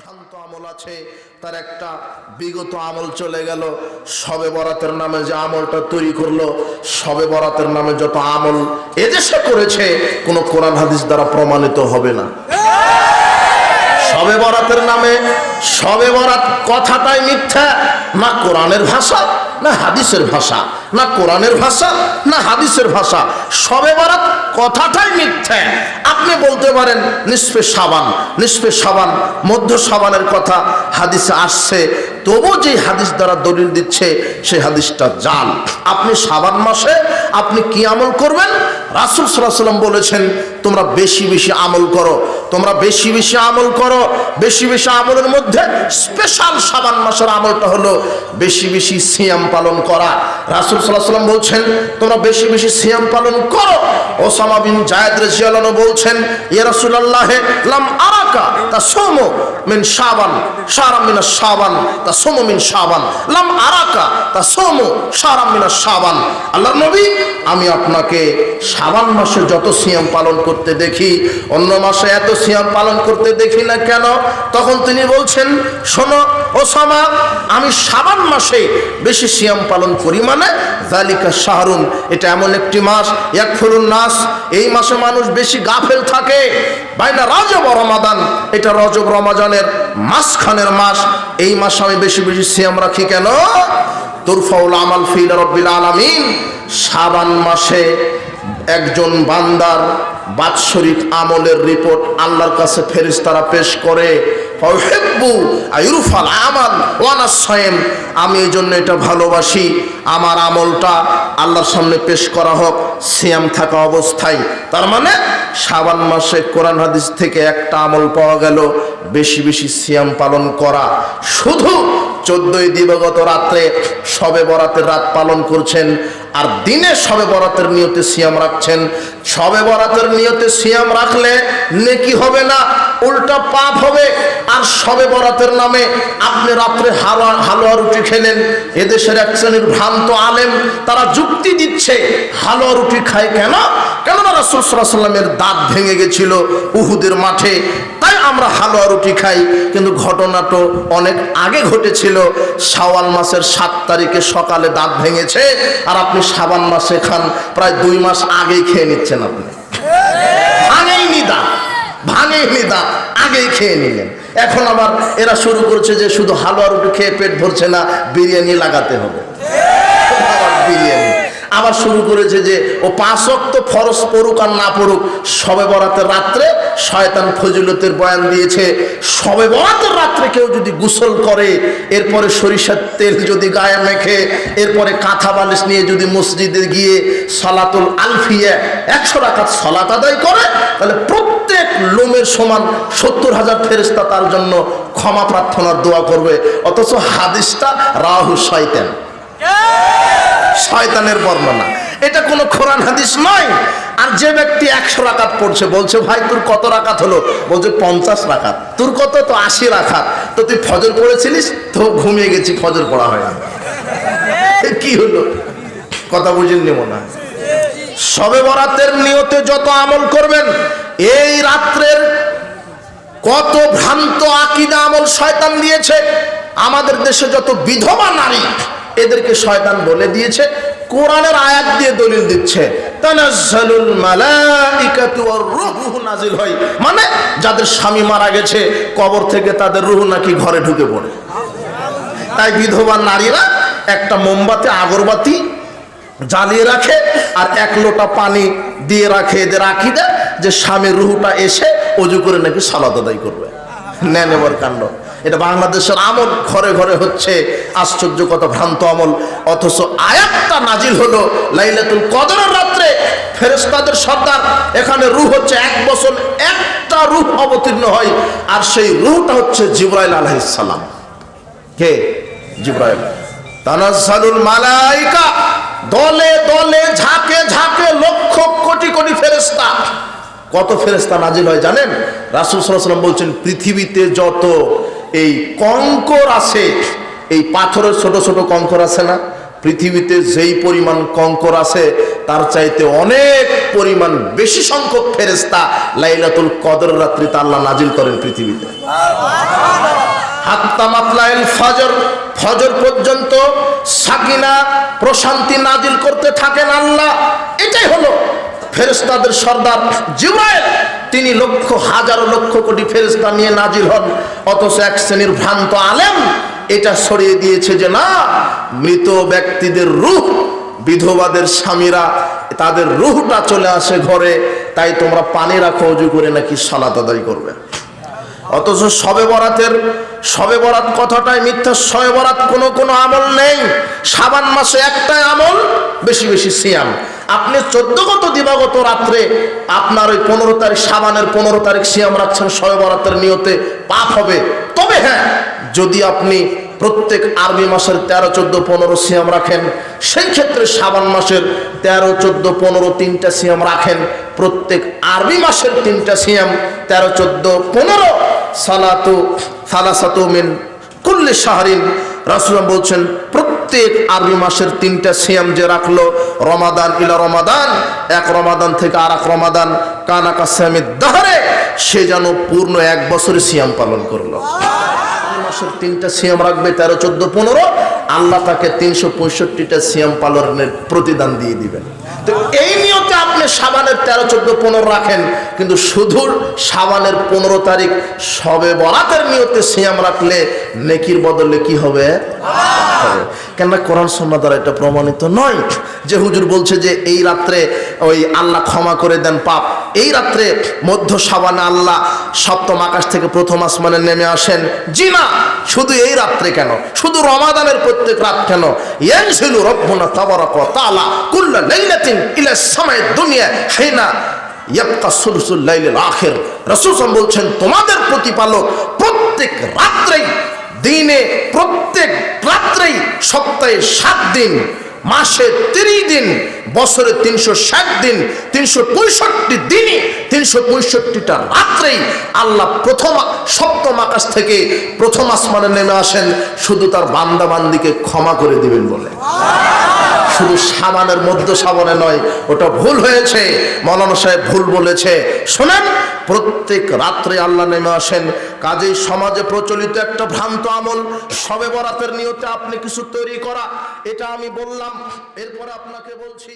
ভ্রান্ত আমল আছে, তার একটা বিগত আমল চলে গেল। শবে বরাতের নামে যে আমলটা তৈরি করলো, শবে বরাতের নামে যত আমল এদেশে করেছে, কোনো কোরআন হাদিস দ্বারা প্রমাণিত হবে না। শবে বরাতের নামে, শবে বরাত কথাটাই মিথ্যা, না কোরআনের ভাষা না হাদিসের ভাষা, না কোরআনের ভাষা না হাদিসের ভাষা। শবে বরাত কথাটাই মিথ্যা। আপনি বলতে পারেন নিসফে শাবান, নিসফে শাবান, মধ্য শাবানের কথা হাদিসে আসছে, তবু যে হাদিস দ্বারা দলিল দিচ্ছে সেই হাদিসটা জাল। আপনি শাবান মাসে আপনি কি আমল করবেন? রাসূল সাল্লাল্লাহু আলাইহি ওয়াসাল্লাম বলেছেন তোমরা বেশি বেশি আমল করো, তোমরা বেশি বেশি আমল করো। বেশি বেশি আমলের মধ্যে স্পেশাল শাবান মাসের আমলটা হলো বেশি বেশি সিয়াম পালন করা। রাসূল সাল্লাল্লাহু আলাইহি ওয়াসাল্লাম বলছেন তোমরা বেশি বেশি সিয়াম পালন করো। ওসামা বিন যায়েদ রাদিয়াল্লাহু আনহু বলছেন ইয়া রাসূলুল্লাহ লাম আরাকা তাসুমু মিন শাবান শাহরাম মিনাশ শাবান তাসুমু মিন শাবান, লাম আরাকা তাসুমু শাহরাম মিনাশ শাবান। আল্লাহর নবী, আমি আপনাকে শাবান মাসে যত সিয়াম পালন করতে দেখি, অন্য মাসে এত সিয়াম পালন করতে দেখি না কেন? তখন তিনি বলছেন শোনো ওসামা, আমি শাবান মাসে বেশি সিয়াম পালন করি, মানে যালিকা শাহরুন, এটা এমন একটি মাস ইয়াকফুরুন নাস, এই মাসে মানুষ বেশি গাফেল থাকে। বাইনা রজব ও রমাদান, এটা রজব রমাজানের মাঝখানের মাস, এই মাসে আমি বেশি বেশি সিয়াম রাখি কেন? তুরফাউল আমাল ফি রাব্বিল আলামিন, শাবান মাসে একজন বান্দার বাৎসরিক আমলের রিপোর্ট আল্লাহর কাছে ফেরেশতারা পেশ করে। ফাউহিব্বু আয়ুরফাল আমাল ওয়া আনা সাইম, আমি এই জন্য এটা ভালোবাসি আমার আমলটা আল্লাহর সামনে পেশ করা হোক সিয়াম থাকা অবস্থায়। তার মানে শাবান মাসে কোরআন হাদিস থেকে একটা আমল পাওয়া গেল, বেশি বেশি সিয়াম পালন করা। শুধু 14ই দিবাগত রাত্রে শবে বরাতের রাত পালন করছেন, আর দিনে শবে বরাতের নিয়তে সিয়াম রাখছেন। শবে বরাতের নিয়তে সিয়াম রাখলে নেকি হবে না, উল্টা পাপ হবে। আর শবে বরাতের নামে আপনি রাত্রে হালুয়া রুটি খেলেন। এদেশের এক শ্রেণীর ভ্রান্ত আলেম তারা যুক্তি দিচ্ছে হালুয়া রুটি খায় কেন? কেননা রাসূল সাল্লাল্লাহু আলাইহি ওয়াসাল্লামের দাঁত ভেঙে গেছিল উহুদের মাঠে, তাই আমরা হালুয়া রুটি খাই। কিন্তু ঘটনাটা অনেক আগে ঘটেছিল। শাওয়াল মাসের 7 তারিখে সকালে দাঁত ভেঙেছে, আর আপনি শাবান মাসে খান, প্রায় 2 মাস আগেই খেয়ে নিচ্ছেন। আপনি ভাঙেইনি দাঁত, ভাঙেইনি দাঁত, আগেই খেয়ে নিলেন। এখন আবার এরা শুরু করছে যে শুধু হালুয়া রুটি খেয়ে পেট ভরছে না, বিরিয়ানি লাগাতে হবে। বিরিয়ানি আবার শুরু করেছে যে ও 5 ওয়াক্ত ফরজ পড়ুক আর না পড়ুক, শবে বরাতের রাত্রে শয়তান ফজিলতের বয়ান দিয়েছে। শবে বরাতের রাত্রে কেউ যদি গোসল করে, এরপরে সরিষার তেল যদি গায়ে মেখে, এরপরে কাঁথা বালিশ নিয়ে যদি মসজিদে গিয়ে সালাতুল আলফিয়া 100 রাকাত সালাত আদায় করে, তাহলে প্রত্যেক লোমের সমান 70,000 ফেরেশতা তার জন্য ক্ষমা প্রার্থনার দোয়া করবে। অথচ হাদিসটা রাহু শয়তান, শয়তানের বর্ণনা, এটা কোনো কোরআন হাদিস নয়। আর যে ব্যক্তি 100 রাকাত পড়ছে, বলছে ভাই তোর কত রাকাত হলো? বলছে 50 রাকাত। তোর কত? তো 80 রাকাত। তো তুই ফজর পড়েছিলিস? তো ঘুমিয়ে গেছি, ফজর পড়া হয় না। কি হলো? কথা বুঝেননি মনে হয়। শবে বরাতের নিয়তে যত আমল করবেন, এই রাত্রের কত ভ্রান্ত আকীদা আমল শয়তান দিয়েছে। আমাদের দেশে যত বিধবা নারী, এদেরকে শয়তান বলে দিয়েছে, কোরআনের আয়াত দিয়ে দলিল দিচ্ছে তানাজ্জালুল মালাইকাতু ওয়ার রূহু নাজিল হয়, মানে যাদের স্বামী মারা গেছে কবর থেকে তাদের রূহ নাকি ঘরে ঢুকে পড়ে। তাই বিধবা নারীরা একটা মোমবাতি আগরবাতি জ্বালিয়ে রাখে আর 1 লোটা পানি দিয়ে রাখে। এদের আকীদা যে স্বামীর রূহটা এসে ওযু করে নাকি সালাত আদায় করবে। নেনেবর কাণ্ড। এটা বাংলাদেশের আমল, ঘরে ঘরে হচ্ছে। আশ্চর্য কত ভ্রান্ত আমল। অথচ আয়াতটা নাজিল হলো লাইলাতুল কদরের রাত্রে, ফেরেশতাদের সর্দার, এখানে রূহ হচ্ছে 1 বছর একটা রূহ অবতীর্ণ হয়, আর সেই রূহটা হচ্ছে জিবরাইল আলাইহিস সালাম। কে? জিবরাইল। তানাজ্জালুল মালাইকা, দলে দলে ঝাঁকে ঝাঁকে লক্ষ কোটি কোটি ফেরেশতা। কত ফেরেশতা নাজিল হয় জানেন? রাসূল সাল্লাল্লাহু আলাইহি ওয়াসাল্লাম বলছেন পৃথিবীতে যত এই কঙ্কর আছে, এই পাথরের ছোট ছোট কঙ্কর আছে না, পৃথিবীতে যেই পরিমাণ কঙ্কর আছে তার চাইতে অনেক পরিমাণ বেশি সংখ্যক ফেরেশতা লাইলাতুল কদর রাত্রিতে আল্লাহ নাজিল করেন পৃথিবীতে। হাত্তা মাতলাইল ফজর, ফজর পর্যন্ত সাকিনা প্রশান্তি নাজিল করতে থাকেন আল্লাহ। এটাই হলো ফেরেশতাদের সর্দার জিবরাইল। তিনি লক্ষ হাজার লক্ষ কোটি ফেরেশতা নিয়ে নাজিল হন, অথচ এক শ্রেণীর ভ্রান্ত আলেম এটা ছড়িয়ে দিয়েছে যে না, মৃত ব্যক্তিদের রূহ, বিধবাদের স্বামীরা তাদের রূহটা চলে আসে ঘরে, তাই তোমরা পানি রাখো ওযু করে নাকি সালাত আদায় করবে। অথচ শবে বরাত কথাটাই মিথ্যা। শবে বরাত কোনো আমল নেই। শাবান মাসে একটাই আমল, বেশি বেশি সিয়াম। আপনি 14 গত দিবাগত রাত্রে আপনার ওই 15 তারিখ, শাবানের 15 তারিখ সিয়াম রাখছেন শবে বরাতের নিয়তে, পাপ হবে। তবে হ্যাঁ, যদি আপনি প্রত্যেক আরবি মাসের 13, 14, 15 সিয়াম রাখেন, সেই ক্ষেত্রে শাবান মাসের 13, 14, 15 তিনটা সিয়াম রাখেন, প্রত্যেক আরবি মাসের 3টা সিয়াম 13, 14, 15 সালাসাতু মিন কুল্লি শাহরিন। রাসূলুল্লাহ বলছেন প্রত্যেক আরবি মাসের 3টা সিয়াম যে রাখলো, রমাদান ইলা রমাদান, এক রমাদান থেকে আর এক রমাদান, কানা কাসিয়ামিদ দাহরে, সে যেন পূর্ণ 1 বছরের সিয়াম পালন করলো। মাসের 3টা সিয়াম রাখবে 13, 14, 15, আল্লাহ তাকে 365টা সিয়াম পালনের প্রতিদান দিয়ে দিবেন। তো এই নিয়তে আপনি শাবানের 13, 14, 15 রাখেন, কিন্তু শুধু শাবানের 15 তারিখ শবে বরাতের নিয়তে সিয়াম রাখলে নেকির বদলে কি হবে? কেননা কোরআন সুন্নাহ দ্বারা এটা প্রমাণিত নয় যে হুজুর বলছে যে এই রাত্রে ওই আল্লাহ ক্ষমা করে দেন পাপ। এই রাত্রে মধ্য শাবানে আল্লাহ 7ম আকাশ থেকে 1ম আসমানে নেমে আসেন। জি না, শুধু এই রাত্রে কেন, শুধু রমাদানের প্রত্যেক রাত কেন? ইয়ানজিলু রাব্বুনা তাবারাকা ওয়া তাআলা কুল্লা লাইলাতিন ইলা সামাইদ দুনিয়া হিনা ইয়াবকা সুলসুল লাইলিল আখির। রাসূল সাল্লাল্লাহু বলছেন তোমাদের প্রতিপালক প্রত্যেক রাত্রেই, দিনে প্রত্যেক রাত্রেই, সপ্তাহে 7 দিন, মাসে 30 দিন, বছরে 360 দিন, 365 দিনই 365টা রাত্রেই আল্লাহ 7ম আকাশ থেকে 1ম আসমানে নেমে আসেন শুধু তার বান্দা বান্দিকে ক্ষমা করে দিবেন বলে। শুধু শাবানের মধ্য শাবানে নয়, ওটা ভুল হয়েছে, মৌলানা সাহেব ভুল বলেছে। শোনেন, প্রত্যেক রাত্রে আল্লাহ নেমে আসেন। কাজেই সমাজে প্রচলিত একটা ভ্রান্ত আমল শবে বরাতের নিয়তে আপনি কিছু তৈরি করা, এটা আমি বললাম। এরপরে আপনাকে বলছি